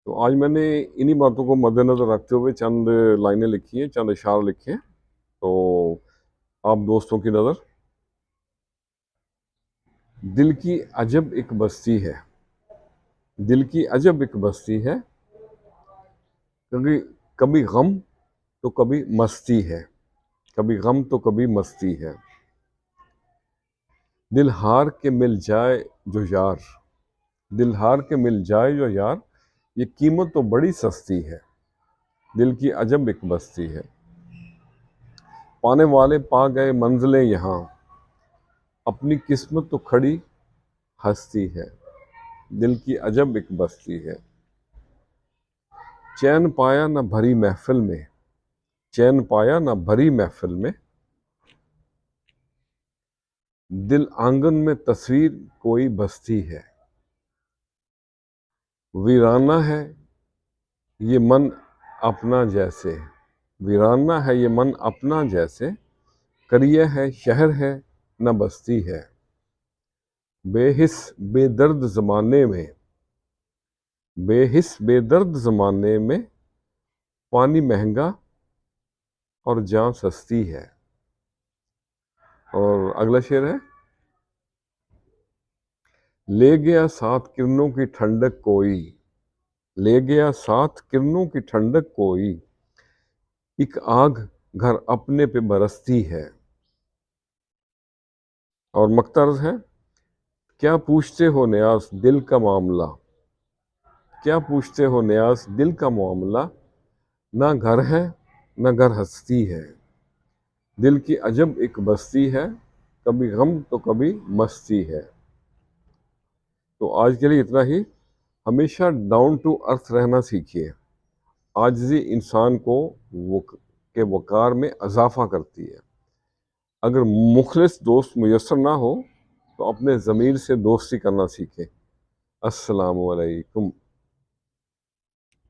तो आज मैंने इन्हीं बातों को मद्देनज़र रखते हुए चंद लाइनें लिखी हैं, चंद इशारे लिखे हैं। तो आप दोस्तों की नज़र। दिल की अजब एक बस्ती है, दिल की अजब एक बस्ती है, क्योंकि कभी गम तो कभी मस्ती है, कभी गम तो कभी मस्ती है। दिल हार के मिल जाए जो यार, दिल हार के मिल जाए जो यार, ये कीमत तो बड़ी सस्ती है। दिल की अजब एक बस्ती है, पाने वाले पा गए मंजिलें यहाँ, अपनी किस्मत तो खड़ी हस्ती है। दिल की अजब एक बस्ती है। चैन पाया न भरी महफिल में, चैन पाया न भरी महफिल में, दिल आंगन में तस्वीर कोई बस्ती है। वीराना है ये मन अपना जैसे, वीराना है ये मन अपना जैसे, करिया है शहर है न बस्ती है। बेहिस बेदर्द ज़माने में, बेहिस बेदर्द ज़माने में, पानी महंगा और जान सस्ती है। और अगला शेर है, ले गया सात किरणों की ठंडक कोई, ले गया सात किरणों की ठंडक कोई, एक आग घर अपने पे बरसती है। और मकतर्ज है, क्या पूछते हो न्यास दिल का मामला, क्या पूछते हो न्यास दिल का मामला, ना घर है ना घर हस्ती है। दिल की अजब एक बस्ती है, कभी गम तो कभी मस्ती है। तो आज के लिए इतना ही। हमेशा डाउन टू अर्थ रहना सीखिए। आजिज़ी इंसान को के वक़ार में इजाफ़ा करती है। अगर मुखलिस दोस्त मुयस्सर ना हो तो अपने ज़मीर से दोस्ती करना सीखें। अस्सलामु अलैकुम।